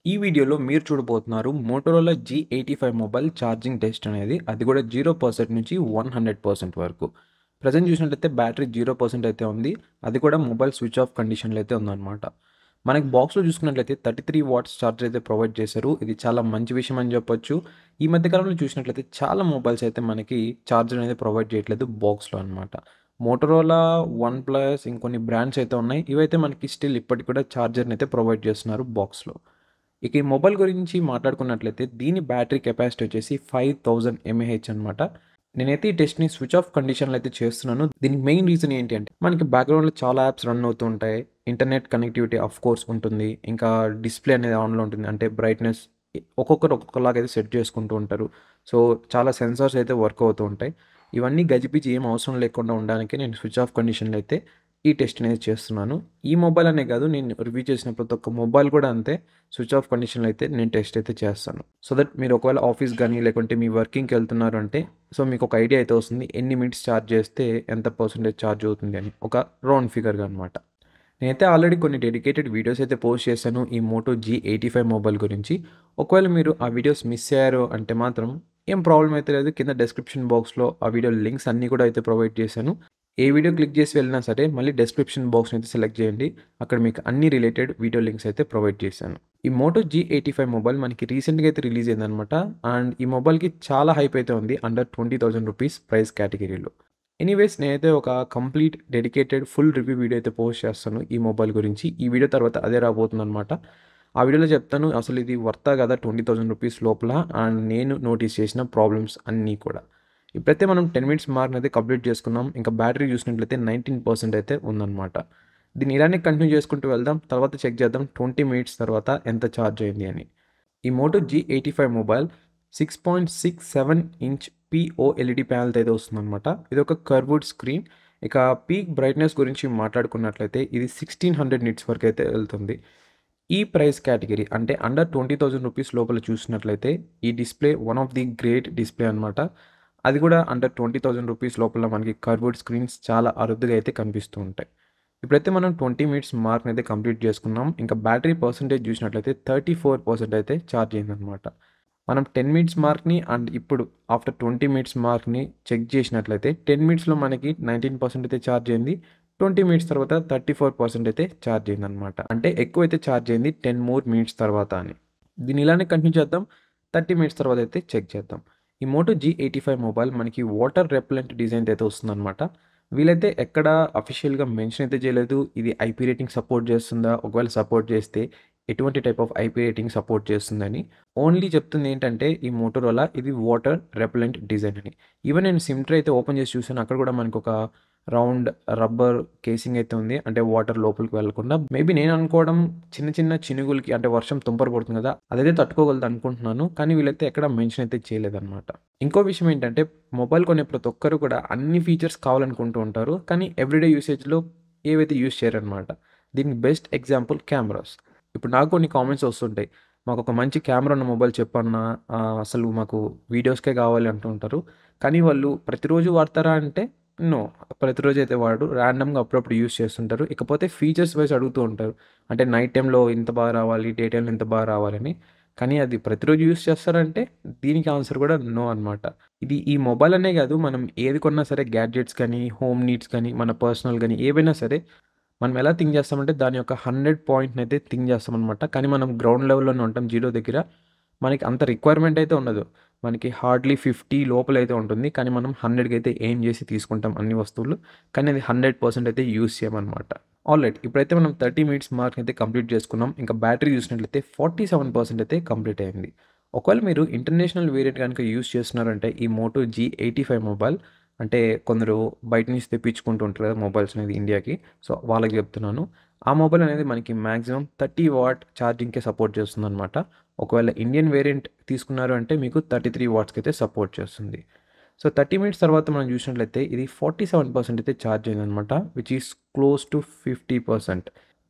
ఈ వీడియోలో మీరు చూడబోతున్నారు Motorola G85 mobile charging test అనేది. అది కూడా 0% నుంచి 100% వరకు. ప్రెజెంట్ చూసినట్లయితే బ్యాటరీ 0% అయితే ఉంది. అది కూడా మొబైల్ స్విచ్ ఆఫ్ కండిషన్‌లో అయితే ఉందన్నమాట. మనకి బాక్స్‌లో చూసుకున్నట్లయితే 33 వాట్స్ ఛార్జర్ అయితే ప్రొవైడ్ చేశారు. ఇది చాలా మంచి విషయం అని చెప్పొచ్చు. ఈ మధ్య కాలంలో చూసినట్లయితే చాలా మొబైల్స్ అయితే మనకి ఛార్జర్ అనేది ప్రొవైడ్ చేయట్లేదు బాక్స్‌లో అన్నమాట. మోటోరోలా, వన్‌ప్లస్ ఇంకొన్ని బ్రాండ్స్ అయితే ఉన్నాయి. ఇవైతే మనకి స్టిల్ ఇప్పటికి కూడా ఛార్జర్‌ని అయితే ప్రొవైడ్ చేస్తున్నారు బాక్స్‌లో. ఇక ఈ మొబైల్ గురించి మాట్లాడుకున్నట్లయితే దీని బ్యాటరీ కెపాసిటీ వచ్చేసి 5000 ఎంఏహెచ్ అనమాట. నేనైతే ఈ టెస్ట్‌ని స్విచ్ ఆఫ్ కండిషన్‌లో అయితే చేస్తున్నాను. దీనికి మెయిన్ రీజన్ ఏంటి అంటే మనకి బ్యాక్‌గ్రౌండ్‌లో చాలా యాప్స్ రన్ అవుతూ ఉంటాయి. ఇంటర్నెట్ కనెక్టివిటీ ఆఫ్‌కోర్స్ ఉంటుంది. ఇంకా డిస్‌ప్లే అనేది ఆన్‌లో ఉంటుంది. అంటే బ్రైట్‌నెస్ ఒక్కొక్కరు ఒక్కొక్కలాగా అయితే సెట్ చేసుకుంటూ ఉంటారు. సో, చాలా సెన్సార్స్ అయితే వర్క్ అవుతూ ఉంటాయి. ఇవన్నీ గజిబిజి ఏం అవసరం లేకుండా ఉండడానికి నేను స్విచ్ ఆఫ్ కండిషన్‌లో అయితే ఈ టెస్ట్ అనేది చేస్తున్నాను. ఈ మొబైల్ అనే కాదు, నేను రివ్యూ చేసిన ప్రతి ఒక్క మొబైల్ కూడా అంతే. స్విచ్ ఆఫ్ కండిషన్‌లో అయితే నేను టెస్ట్ అయితే చేస్తాను. సో దట్ మీరు ఒకవేళ ఆఫీస్ గానీ, లేకుంటే మీ వర్కింగ్‌కి వెళ్తున్నారు అంటే, సో మీకు ఒక ఐడియా అయితే వస్తుంది. ఎన్ని మినిట్స్ ఛార్జ్ చేస్తే ఎంత పర్సెంటేజ్ ఛార్జ్ అవుతుంది అని. ఒక రౌండ్ ఫిగర్‌గా అనమాట. నేనైతే ఆల్రెడీ కొన్ని డెడికేటెడ్ వీడియోస్ అయితే పోస్ట్ చేశాను ఈ మోటో G85 మొబైల్ గురించి. ఒకవేళ మీరు ఆ వీడియోస్ మిస్ అయ్యారు అంటే మాత్రం ఏం ప్రాబ్లమ్ అయితే లేదు. కింద డిస్క్రిప్షన్ బాక్స్‌లో ఆ వీడియో లింక్స్ అన్నీ కూడా అయితే ప్రొవైడ్ చేశాను. ఏ వీడియో క్లిక్ చేసి వెళ్ళినా సరే మళ్ళీ డిస్క్రిప్షన్ బాక్స్‌ని అయితే సెలెక్ట్ చేయండి. అక్కడ మీకు అన్ని రిలేటెడ్ వీడియో లింక్స్ అయితే ప్రొవైడ్ చేశాను. ఈ మోటో G85 మొబైల్ మనకి రీసెంట్‌గా అయితే రిలీజ్ అయిందనమాట. అండ్ ఈ మొబైల్‌కి చాలా హైప్ అయితే ఉంది. అండర్ 20,000 రూపీస్ ప్రైస్ కేటగిరీలో. ఎనీవేస్ నేనైతే ఒక complete dedicated full review video అయితే పోస్ట్ చేస్తాను ఈ మొబైల్ గురించి. ఈ వీడియో తర్వాత అదే రాబోతుందనమాట. ఆ వీడియోలో చెప్తాను అసలు ఇది వర్తా కదా 20,000 రూపీస్ లోపల అండ్ నేను నోటీస్ చేసిన ప్రాబ్లమ్స్ అన్నీ కూడా. ఇప్పుడైతే మనం 10 మినిట్స్ మార్క్‌ని అయితే కంప్లీట్ చేసుకున్నాం. ఇంకా బ్యాటరీ చూసినట్లయితే 19% అయితే ఉందనమాట. దీన్ని ఇలానే కంటిన్యూ చేసుకుంటూ వెళ్దాం. తర్వాత చెక్ చేద్దాం 20 మినిట్స్ తర్వాత ఎంత ఛార్జ్ అయింది అని. ఈ Moto G85 mobile 6.67 inch POLED ప్యానెల్‌తో అయితే వస్తుందనమాట. ఇదొక కర్వ్డ్ స్క్రీన్. ఇక పీక్ బ్రైట్‌నెస్ గురించి మాట్లాడుకున్నట్లయితే ఇది 1600 నిట్స్ వరకైతే వెళ్తుంది. ఈ ప్రైస్ కేటగిరీ అంటే అండర్ 20,000 రూపీస్ లోపల చూసినట్లయితే ఈ display one of the great display అనమాట. అది కూడా అండర్ 20,000 రూపీస్ లోపల మనకి కర్వ్డ్ స్క్రీన్స్ చాలా అరుదుగా అయితే కనిపిస్తూ ఉంటాయి. ఇప్పుడైతే మనం 20 మినిట్స్ మార్క్‌ని అయితే కంప్లీట్ చేసుకున్నాం. ఇంకా బ్యాటరీ పర్సెంటేజ్ చూసినట్లయితే 34% అయితే ఛార్జ్ అయిందనమాట. మనం 10 మినిట్స్ మార్క్‌ని అండ్ ఇప్పుడు ఆఫ్టర్ 20 మినిట్స్ మార్క్‌ని చెక్ చేసినట్లయితే 10 మినిట్స్‌లో మనకి 19% అయితే ఛార్జ్ అయింది. 20 మినిట్స్ తర్వాత 34% అయితే ఛార్జ్ అయిందనమాట. అంటే ఎక్కువైతే ఛార్జ్ అయింది 10 మోర్ మినిట్స్ తర్వాత అని. దీన్ని ఇలానే కంటిన్యూ చేద్దాం. 30 మినిట్స్ తర్వాత అయితే చెక్ చేద్దాం. ఈ మోటో G85 మొబైల్ మనకి వాటర్ రెపెలెంట్ డిజైన్‌తో అయితే వస్తుందనమాట. వీళ్ళైతే ఎక్కడ అఫీషియల్‌గా మెన్షన్ అయితే చేయలేదు. ఇది ఐపీ రేటింగ్ సపోర్ట్ చేస్తుందా? ఒకవేళ సపోర్ట్ చేస్తే ఎటువంటి type of IP rating support చేస్తుందని. ఓన్లీ చెప్తుంది ఏంటంటే ఈ మోటోరోలా ఇది వాటర్ రెపెలెంట్ డిజైన్ అని. ఈవెన్ నేను సిమ్ ట్రే అయితే ఓపెన్ చేసి చూసాను. అక్కడ కూడా మనకొక రౌండ్ రబ్బర్ కేసింగ్ అయితే ఉంది. అంటే వాటర్ లోపలికి వెళ్ళకుండా. మేబీ నేను అనుకోవడం చిన్న చిన్న చినుగులకి అంటే వర్షం తుంపర పడుతుంది కదా! అదైతే తట్టుకోగలదు అనుకుంటున్నాను. కానీ వీళ్ళైతే ఎక్కడ మెన్షన్ అయితే చేయలేదన్నమాట. ఇంకో విషయం ఏంటంటే మొబైల్ కొనే ప్రతి ఒక్కరు కూడా అన్ని ఫీచర్స్ కావాలనుకుంటూ ఉంటారు. కానీ ఎవ్రీడే యూసేజ్‌లో ఏవైతే యూజ్ చేయరనమాట. దీనికి బెస్ట్ ఎగ్జాంపుల్ కెమెరాస్. ఇప్పుడు నాకు కొన్ని కామెంట్స్ వస్తుంటాయి. మాకొక మంచి కెమెరా ఉన్న మొబైల్ చెప్పన్నా అసలు మాకు వీడియోస్‌కే కావాలి అంటూ ఉంటారు. కానీ వాళ్ళు ప్రతిరోజు వాడతారా అంటే నో. ప్రతిరోజు అయితే వాడరు. ర్యాండమ్‌గా అప్పుడప్పుడు యూజ్ చేస్తుంటారు. ఇకపోతే ఫీచర్స్ వైస్ అడుగుతూ ఉంటారు. అంటే నైట్ టైమ్‌లో ఇంత బాగా రావాలి, డే టైమ్‌లో ఇంత బాగా రావాలని. కానీ అది ప్రతిరోజు యూజ్ చేస్తారంటే దీనికి ఆన్సర్ కూడా నో అనమాట. ఇది ఈ మొబైల్ అనే కాదు మనం ఏది కొన్నా సరే గ్యాడ్జెట్స్ కానీ, హోమ్ నీడ్స్ కానీ, మన పర్సనల్ గానీ ఏవైనా సరే మనం ఎలా థింక్ చేస్తామంటే దాని యొక్క 100 పాయింట్‌నయితే థింక్ చేస్తామనమాట. కానీ మనం గ్రౌండ్ లెవెల్‌లోనే ఉంటాం జీరో దగ్గర. మనకి అంత రిక్వైర్మెంట్ అయితే ఉండదు. మనకి హార్డ్‌లీ 50 లోపలైతే ఉంటుంది. కానీ మనం 100కి అయితే ఎయిమ్ చేసి తీసుకుంటాం అన్ని వస్తువులు. కానీ అది 100% అయితే యూజ్ చేయమనమాట. ఆల్రైట్ ఇప్పుడైతే మనం 30 మినిట్స్ మార్క్‌ని అయితే కంప్లీట్ చేసుకున్నాం. ఇంకా బ్యాటరీ చూసినట్లయితే 47% అయితే కంప్లీట్ అయింది. ఒకవేళ మీరు ఇంటర్నేషనల్ వేరియంట్ గనుక యూజ్ చేస్తున్నారంటే ఈ మోటో G85 మొబైల్ అంటే కొందరు బయట నుంచి తెప్పించుకుంటూ ఉంటారు కదా మొబైల్స్ అనేది ఇండియాకి. సో, వాళ్ళకి చెప్తున్నాను. ఆ మొబైల్ అనేది మనకి మాక్సిమం 30 వాట్ ఛార్జింగ్‌కే సపోర్ట్ చేస్తుందనమాట. ఒకవేళ ఇండియన్ వేరియంట్ తీసుకున్నారు అంటే మీకు 33 వాట్స్‌కి అయితే సపోర్ట్ చేస్తుంది. సో, 30 మినిట్స్ తర్వాత మనం చూసినట్లయితే ఇది 47% అయితే ఛార్జ్ అయిందనమాట. Which is close to 50%.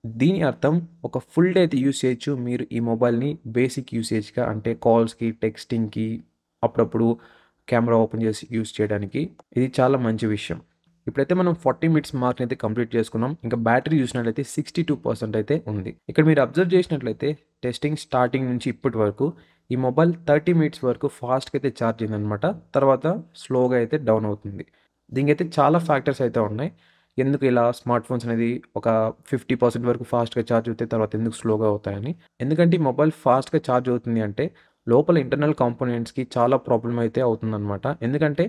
దీని అర్థం ఒక ఫుల్ డే అయితే యూజ్ చేయొచ్చు మీరు ఈ మొబైల్‌ని బేసిక్ యూసేజ్‌గా అంటే కాల్స్‌కి, టెక్స్టింగ్‌కి అప్పుడప్పుడు కెమెరా ఓపెన్ చేసి యూజ్ చేయడానికి. ఇది చాలా మంచి విషయం. ఇప్పుడైతే మనం 40 మినిట్స్ మార్క్‌ని అయితే కంప్లీట్ చేసుకున్నాం. ఇంకా బ్యాటరీ చూసినట్లయితే 62% అయితే ఉంది. ఇక్కడ మీరు అబ్జర్వ్ చేసినట్లయితే టెస్టింగ్ స్టార్టింగ్ నుంచి ఇప్పటి వరకు ఈ మొబైల్ 30 మినిట్స్ వరకు ఫాస్ట్‌గా అయితే ఛార్జ్ అయిందనమాట. తర్వాత స్లోగా అయితే డౌన్ అవుతుంది. దీనికైతే చాలా ఫ్యాక్టర్స్ అయితే ఉన్నాయి. ఎందుకు ఇలా స్మార్ట్ ఫోన్స్ అనేది ఒక 50% వరకు ఫాస్ట్‌గా ఛార్జ్ అవుతాయి. తర్వాత ఎందుకు స్లోగా అవుతాయని. ఎందుకంటే ఈ మొబైల్ ఫాస్ట్‌గా ఛార్జ్ అవుతుంది అంటే లోపల ఇంటర్నల్ కాంపోనెంట్స్‌కి చాలా ప్రాబ్లమ్ అయితే అవుతుందనమాట. ఎందుకంటే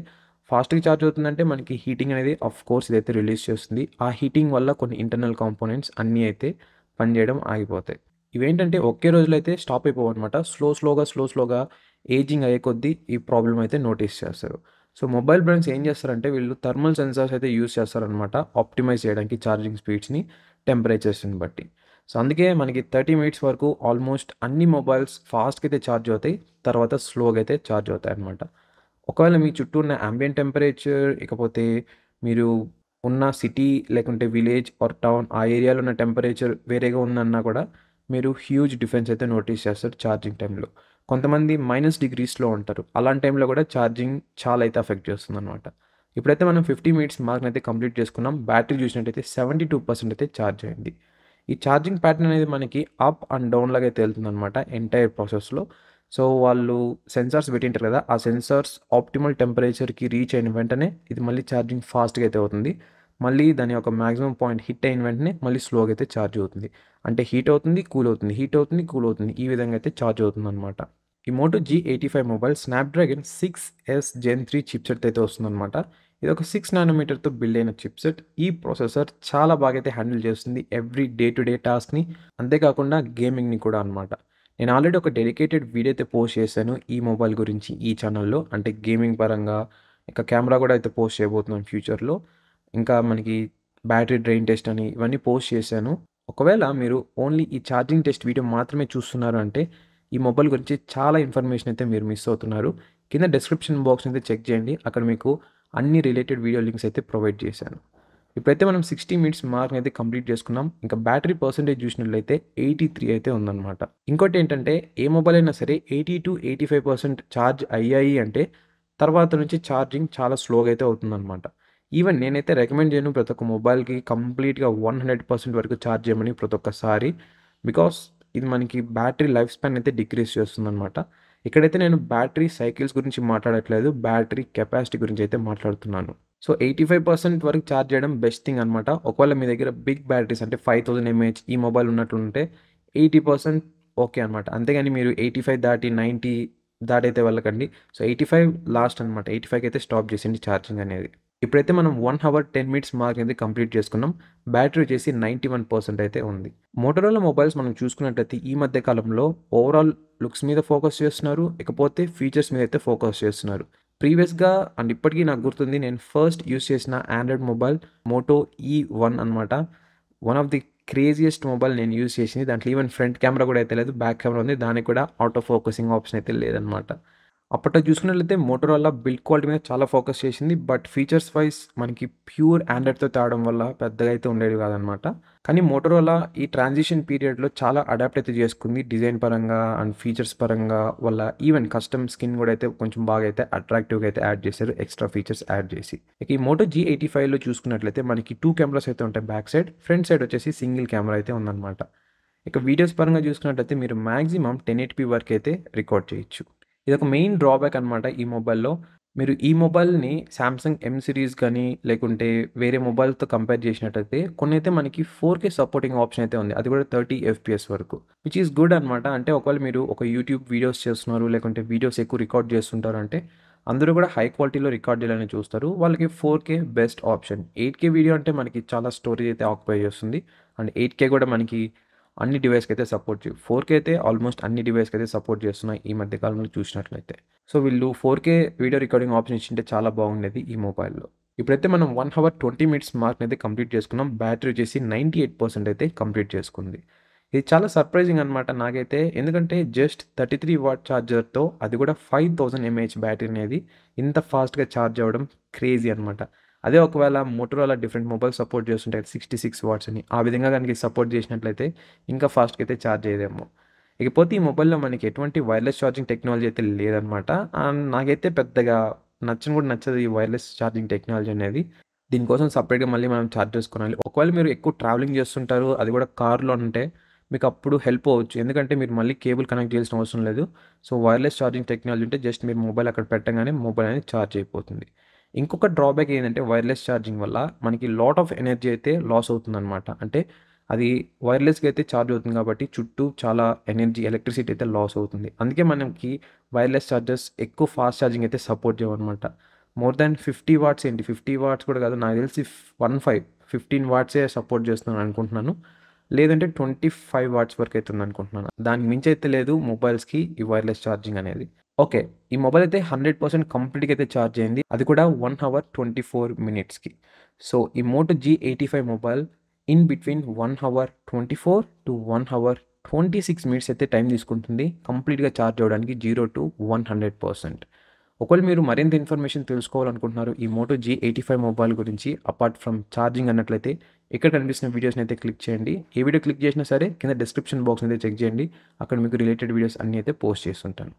ఫాస్ట్‌గా ఛార్జ్ అవుతుందంటే మనకి హీటింగ్ అనేది ఆఫ్‌కోర్స్ ఇదైతే రిలీజ్ చేస్తుంది. ఆ హీటింగ్ వల్ల కొన్ని ఇంటర్నల్ కాంపోనెంట్స్ అన్నీ అయితే పనిచేయడం ఆగిపోతాయి. ఇవేంటంటే ఒకే రోజులో అయితే స్టాప్ అయిపోవన్నమాట. స్లోగా ఏజింగ్ అయ్యే కొద్దీ ఈ ప్రాబ్లమ్ అయితే నోటీస్ చేస్తారు. సో, మొబైల్ బ్రాండ్స్ ఏం చేస్తారంటే వీళ్ళు థర్మల్ సెన్సార్స్ అయితే యూజ్ చేస్తారనమాట. ఆప్టిమైజ్ చేయడానికి ఛార్జింగ్ స్పీడ్స్‌ని, టెంపరేచర్స్‌ని బట్టి. సో, అందుకే మనకి 30 మినిట్స్ వరకు ఆల్మోస్ట్ అన్ని మొబైల్స్ ఫాస్ట్‌గా అయితే ఛార్జ్ అవుతాయి. తర్వాత స్లోగా అయితే ఛార్జ్ అవుతాయన్నమాట. ఒకవేళ మీ చుట్టూ ఉన్న యాంబియంట్ టెంపరేచర్, ఇకపోతే మీరు ఉన్న సిటీ లేకుంటే విలేజ్ ఆర్ టౌన్ ఆ ఏరియాలో ఉన్న టెంపరేచర్ వేరేగా ఉందన్నా కూడా మీరు హ్యూజ్ డిఫరెన్స్ అయితే నోటీస్ చేస్తారు ఛార్జింగ్ టైంలో. కొంతమంది -డిగ్రీస్‌లో ఉంటారు. అలాంటి టైంలో కూడా ఛార్జింగ్ చాలా అయితే ఎఫెక్ట్ చేస్తుందనమాట. ఇప్పుడైతే మనం 50 మినిట్స్ మార్క్‌నైతే కంప్లీట్ చేసుకున్నాం. బ్యాటరీ చూసినట్టయితే 72% అయితే ఛార్జ్ అయింది. ఈ ఛార్జింగ్ ప్యాటర్న్ అనేది మనకి అప్ అండ్ డౌన్ లాగా అయితే వెళ్తుందనమాట ఎంటైర్ ప్రాసెస్‌లో. సో, వాళ్ళు సెన్సార్స్ పెట్టింటారు కదా! ఆ సెన్సార్స్ ఆప్టిమల్ టెంపరేచర్‌కి రీచ్ అయిన వెంటనే ఇది మళ్ళీ ఛార్జింగ్ ఫాస్ట్‌గా అయితే అవుతుంది. మళ్ళీ దాని యొక్క మాక్సిమం పాయింట్ హిట్ అయిన వెంటనే మళ్ళీ స్లోగా అయితే ఛార్జ్ అవుతుంది. అంటే హీట్ అవుతుంది, కూల్ అవుతుంది, హీట్ అవుతుంది, కూల్ అవుతుంది. ఈ విధంగా అయితే ఛార్జ్ అవుతుందనమాట. ఈ Moto G85 mobile Snapdragon 6S Gen 3 చిప్‌సెట్‌తో అయితే వస్తుందనమాట. ఇదొక 6 నానోమీటర్‌తో బిల్డ్ అయిన చిప్‌సెట్. ఈ ప్రాసెసర్ చాలా బాగా అయితే హ్యాండిల్ చేస్తుంది ఎవ్రీ డే టు డే టాస్క్‌ని. అంతేకాకుండా గేమింగ్‌ని కూడా అనమాట. నేను ఆల్రెడీ ఒక డెడికేటెడ్ వీడియో అయితే పోస్ట్ చేశాను ఈ మొబైల్ గురించి ఈ ఛానల్‌లో. అంటే గేమింగ్ పరంగా, ఇంకా కెమెరా కూడా అయితే పోస్ట్ చేయబోతున్నాను ఫ్యూచర్‌లో. ఇంకా మనకి బ్యాటరీ డ్రైన్ టెస్ట్ అని ఇవన్నీ పోస్ట్ చేశాను. ఒకవేళ మీరు ఓన్లీ ఈ ఛార్జింగ్ టెస్ట్ వీడియో మాత్రమే చూస్తున్నారు అంటే, ఈ మొబైల్ గురించి చాలా ఇన్ఫర్మేషన్ అయితే మీరు మిస్ అవుతున్నారు. కింద డిస్క్రిప్షన్ బాక్స్‌ని అయితే చెక్ చేయండి. అక్కడ మీకు అన్ని రిలేటెడ్ వీడియో లింక్స్ అయితే ప్రొవైడ్ చేశాను. ఇప్పుడైతే మనం 60 మినిట్స్ మార్క్‌ని అయితే కంప్లీట్ చేసుకున్నాం. ఇంకా బ్యాటరీ పర్సెంటేజ్ చూసినట్లయితే 83 అయితే ఉందన్నమాట. ఇంకోటేంటంటే ఏ మొబైల్ అయినా సరే 80-85% ఛార్జ్ అయ్యాయి అంటే తర్వాత నుంచి ఛార్జింగ్ చాలా స్లోగా అయితే అవుతుందన్నమాట. ఈవెన్ నేనైతే రికమెండ్ చేయను ప్రతి ఒక్క మొబైల్‌కి కంప్లీట్‌గా 100% వరకు ఛార్జ్ చేయమని ప్రతి ఒక్కసారి. బికాస్ ఇది మనకి బ్యాటరీ లైఫ్ స్పాన్ అయితే డిక్రీజ్ చేస్తుందన్నమాట. ఇక్కడైతే నేను బ్యాటరీ సైకిల్స్ గురించి మాట్లాడట్లేదు. బ్యాటరీ కెపాసిటీ గురించి అయితే మాట్లాడుతున్నాను. సో, 85% వరకు ఛార్జ్ చేయడం బెస్ట్ థింగ్ అనమాట. ఒకవేళ మీ దగ్గర బిగ్ బ్యాటరీస్ అంటే 5000 ఎంఏహెచ్ ఈ మొబైల్ ఉన్నట్లుంటే 80% ఓకే అనమాట. అంతేగాని మీరు 85 దాటి 90 దాటైతే వెళ్ళకండి. సో, 85 లాస్ట్ అనమాట. 85కి అయితే స్టాప్ చేసేయండి ఛార్జింగ్ అనేది. ఇప్పుడైతే మనం 1 అవర్ 10 మినిట్స్ మార్క్ అనేది కంప్లీట్ చేసుకున్నాం. బ్యాటరీ వచ్చేసి 91% అయితే ఉంది. మోటరోలా మొబైల్స్ మనం చూసుకున్నట్లయితే ఈ మధ్య కాలంలో ఓవరాల్ లుక్స్ మీద ఫోకస్ చేస్తున్నారు. ఇకపోతే ఫీచర్స్ మీద అయితే ఫోకస్ చేస్తున్నారు. ప్రీవియస్‌గా అండ్ ఇప్పటికి నాకు గుర్తుంది నేను ఫస్ట్ యూజ్ చేసిన ఆండ్రాయిడ్ మొబైల్ మోటో E1 అనమాట. One of the craziest mobile నేను యూజ్ చేసింది. దాంట్లో ఈవెన్ ఫ్రంట్ కెమెరా కూడా అయితే లేదు. బ్యాక్ కెమెరా ఉంది. దానికి కూడా ఆటో ఫోకసింగ్ ఆప్షన్ అయితే లేదనమాట. అప్పట్లో చూసుకున్నట్లయితే మోటరోలా బిల్డ్ క్వాలిటీ మీద చాలా ఫోకస్ చేసింది. బట్ ఫీచర్స్ వైస్ మనకి ప్యూర్ ఆండ్రాయిడ్‌తో తేవడం వల్ల పెద్దగా అయితే ఉండేది కాదనమాట. కానీ మోటరోలా ఈ ట్రాన్సిషన్ పీరియడ్‌లో చాలా అడాప్ట్ అయితే చేసుకుంది. డిజైన్ పరంగా అండ్ ఫీచర్స్ పరంగా వాళ్ళ ఈవెన్ కస్టమ్ స్కిన్ కూడా అయితే కొంచెం బాగా అయితే అట్రాక్టివ్‌గా అయితే యాడ్ చేశారు. ఎక్స్‌ట్రా ఫీచర్స్ యాడ్ చేసి. ఇక ఈ మోటో G85లో చూసుకున్నట్లయితే మనకి 2 కెమెరాస్ అయితే ఉంటాయి బ్యాక్ సైడ్. ఫ్రంట్ సైడ్ వచ్చేసి సింగిల్ కెమెరా అయితే ఉందనమాట. ఇక వీడియోస్ పరంగా చూసుకున్నట్లయితే మీరు మాక్సిమం 1080p వరకైతే రికార్డ్ చేయొచ్చు. ఇదొక మెయిన్ డ్రాబ్యాక్ అనమాట ఈ మొబైల్‌లో. మీరు ఈ మొబైల్‌ని సామ్‌సంగ్ ఎమ్ సిరీస్ గానీ, లేకుంటే వేరే మొబైల్‌తో కంపేర్ చేసినట్టయితే కొన్నైతే మనకి 4K సపోర్టింగ్ ఆప్షన్ అయితే ఉంది. అది కూడా 30 ఎఫ్‌పిఎస్ వరకు. విచ్ ఈస్ గుడ్ అనమాట. అంటే ఒకవేళ మీరు ఒక యూట్యూబ్ వీడియోస్ చేస్తున్నారు, లేకుంటే వీడియోస్ ఎక్కువ రికార్డ్ చేస్తుంటారు అంటే అందరూ కూడా హై క్వాలిటీలో రికార్డ్ చేయాలని చూస్తారు. వాళ్ళకి 4K best option. 8K video అంటే మనకి చాలా స్టోరేజ్ అయితే ఆక్యుపై చేస్తుంది. అండ్ 8K కూడా మనకి అన్ని డివైస్‌కి అయితే సపోర్ట్ 4K అయితే ఆల్మోస్ట్ అన్ని డివైస్‌కి అయితే సపోర్ట్ చేస్తున్నాయి ఈ మధ్య కాలంలో చూసినట్లయితే. సో, వీళ్ళు 4K వీడియో రికార్డింగ్ ఆప్షన్ ఇచ్చింటే చాలా బాగుండేది ఈ మొబైల్‌లో. ఇప్పుడైతే మనం 1 అవర్ 20 మినిట్స్ మార్క్‌నైతే కంప్లీట్ చేసుకున్నాం. బ్యాటరీ వచ్చేసి 98% అయితే కంప్లీట్ చేసుకుంది. ఇది చాలా సర్ప్రైజింగ్ అనమాట నాకైతే. ఎందుకంటే జస్ట్ 33 వాట్ ఛార్జర్‌తో అది కూడా 5000 ఎంఏహెచ్ బ్యాటరీ అనేది ఇంత ఫాస్ట్‌గా ఛార్జ్ అవ్వడం క్రేజీ అనమాట. అదే ఒకవేళ మోటరోలా డిఫరెంట్ మొబైల్ సపోర్ట్ చేస్తుంటే 66 వాట్స్ అని. ఆ విధంగా గనుక సపోర్ట్ చేసినట్లయితే ఇంకా ఫాస్ట్‌గా అయితే ఛార్జ్ అయ్యేదేమో. ఇకపోతే ఈ మొబైల్‌లో మనకి ఎటువంటి వైర్‌లెస్ ఛార్జింగ్ టెక్నాలజీ అయితే లేదనమాట. అండ్ నాకైతే పెద్దగా నచ్చను కూడా నచ్చదు ఈ వైర్‌లెస్ ఛార్జింగ్ టెక్నాలజీ అనేది. దీనికోసం సెపరేట్‌గా మళ్ళీ మనం చార్జర్స్ కొనాలి. ఒకవేళ మీరు ఎక్కువ ట్రావెలింగ్ చేస్తుంటారు, అది కూడా కార్‌లో అంటే మీకు అప్పుడు హెల్ప్ అవ్వచ్చు. ఎందుకంటే మీరు మళ్ళీ కేబుల్ కనెక్ట్ చేయాల్సిన అవసరం లేదు. సో, వైర్‌లెస్ ఛార్జింగ్ టెక్నాలజీ ఉంటే జస్ట్ మీరు మొబైల్ అక్కడ పెట్టంగానే మొబైల్ అనేది ఛార్జ్ అయిపోతుంది. ఇంకొక డ్రాబ్యాక్ ఏంటంటే వైర్‌లెస్ ఛార్జింగ్ వల్ల మనకి లాట్ ఆఫ్ ఎనర్జీ అయితే లాస్ అవుతుందనమాట. అంటే అది వైర్‌లెస్‌గా అయితే ఛార్జ్ అవుతుంది కాబట్టి చుట్టూ చాలా ఎనర్జీ, ఎలక్ట్రిసిటీ అయితే లాస్ అవుతుంది. అందుకే మనకి వైర్‌లెస్ ఛార్జర్స్ ఎక్కువ ఫాస్ట్ ఛార్జింగ్ అయితే సపోర్ట్ చేయవనమాట. మోర్ దాన్ 50 వాట్స్ ఏంటి 50 వాట్స్ కూడా కాదు, నాకు తెలిసి 15 వాట్సే సపోర్ట్ చేస్తున్నాను అనుకుంటున్నాను. లేదంటే 25 వాట్స్ వరకు అయితే ఉందనుకుంటున్నాను. దానికి మించి అయితే లేదు మొబైల్స్‌కి ఈ వైర్‌లెస్ ఛార్జింగ్ అనేది. ఓకే. ఈ మొబైల్ అయితే 100% కంప్లీట్‌గా అయితే ఛార్జ్ అయింది. అది కూడా 1 అవర్ 24 మినిట్స్‌కి. సో, ఈ Moto G85 mobile in between 1 hour 24 to 1 hour 26 minutes అయితే టైం తీసుకుంటుంది కంప్లీట్‌గా ఛార్జ్ అవ్వడానికి 0-100%. ఒకవేళ మీరు మరింత ఇన్ఫర్మేషన్ తెలుసుకోవాలనుకుంటున్నారు ఈ మోటో G85 మొబైల్ గురించి అపార్ట్ ఫ్రమ్ ఛార్జింగ్ అన్నట్లయితే ఇక్కడ కనిపిస్తున్న వీడియోస్‌ని అయితే క్లిక్ చేయండి. ఏ వీడియో క్లిక్ చేసినా సరే కింద డిస్క్రిప్షన్ బాక్స్‌ని అయితే చెక్ చేయండి. అక్కడ మీకు రిలేటెడ్ వీడియోస్ అన్నీ అయితే పోస్ట్ చేస్తుంటాను.